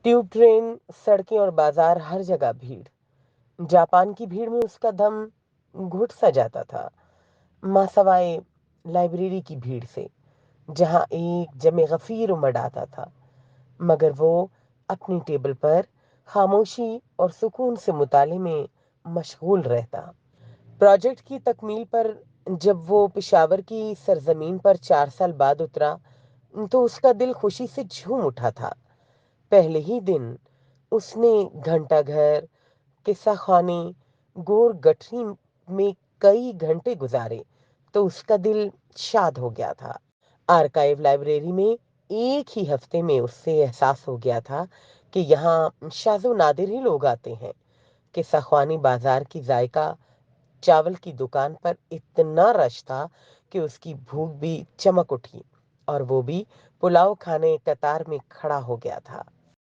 Tube train, सड़कें और बाजार, हर जगह भीड़। जापान की भीड़ में उसका दम घुट सा जाता था, माँ सवाए लाइब्रेरी की भीड़ से, जहां एक जमे गफीर उमड़ आता था। मगर वो अपनी टेबल पर खामोशी और सुकून से मुताले में मशगूल रहता। प्रोजेक्ट की तकमील पर जब वो पेशावर की सरजमीन पर 4 साल बाद उतरा, तो उसका दिल खुशी से झूम उठा था। पहले ही दिन उसने घंटा घर, किस्सा खाने, गोर गठरी में कई घंटे गुजारे, तो उसका दिल शाद हो गया था। आर्काइव लाइब्रेरी में एक ही हफ्ते में उससे एहसास हो गया था कि यहाँ शाज़ो नादिर ही लोग आते हैं। किस्सा ख्वानी बाजार की जायका चावल की दुकान पर इतना रश था कि उसकी भूख भी चमक उठी, और वो भी पुलाव खाने कतार में खड़ा हो गया था।